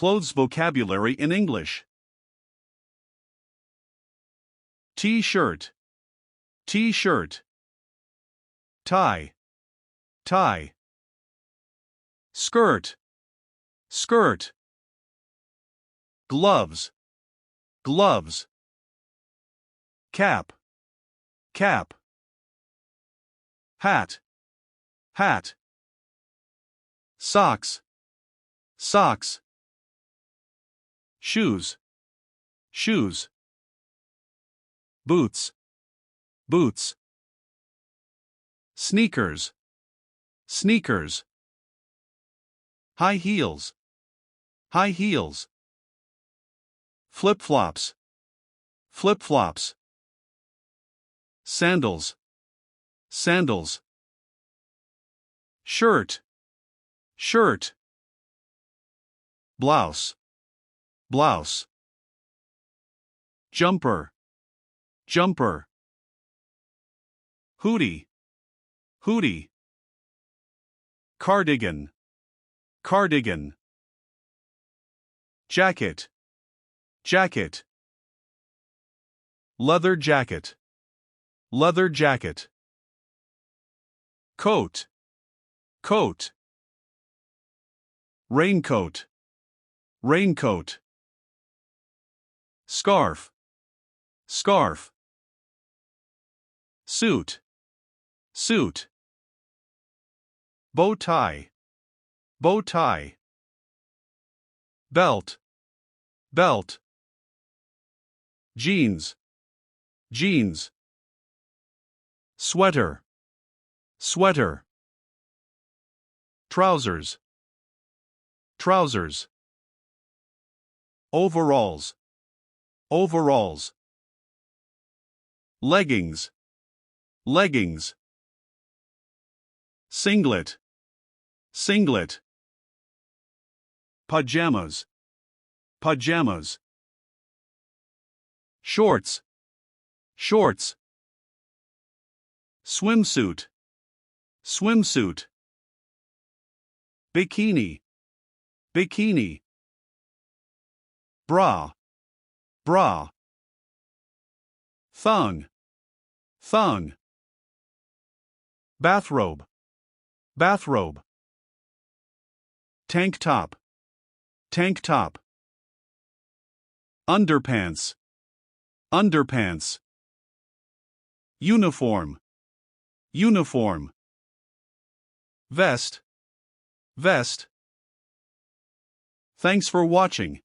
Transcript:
clothes vocabulary in English. T-shirt, T-shirt. Tie, tie. Skirt, skirt. Gloves, gloves. Cap, cap. Hat, hat. Socks, socks. Shoes, shoes. Boots, boots. Sneakers, sneakers. High heels, high heels. Flip-flops, flip-flops. Sandals, sandals. Shirt, shirt. Blouse, blouse. Jumper, jumper. Hoodie, hoodie. Cardigan, cardigan. Jacket, jacket. Leather jacket, leather jacket. Coat, coat. Raincoat, raincoat. Scarf, scarf. Suit, suit. Bow tie, bow tie. Belt, belt. Jeans, jeans. Sweater, sweater. Trousers, trousers. Overalls, overalls. Leggings, leggings. Singlet, singlet. Pajamas, pajamas. Shorts, shorts. Swimsuit, swimsuit. Bikini, bikini. Bra, bra. Thong, thong. Bathrobe, bathrobe. Tank top, tank top. Underpants, underpants. Uniform, uniform. Vest, vest. Thanks for watching.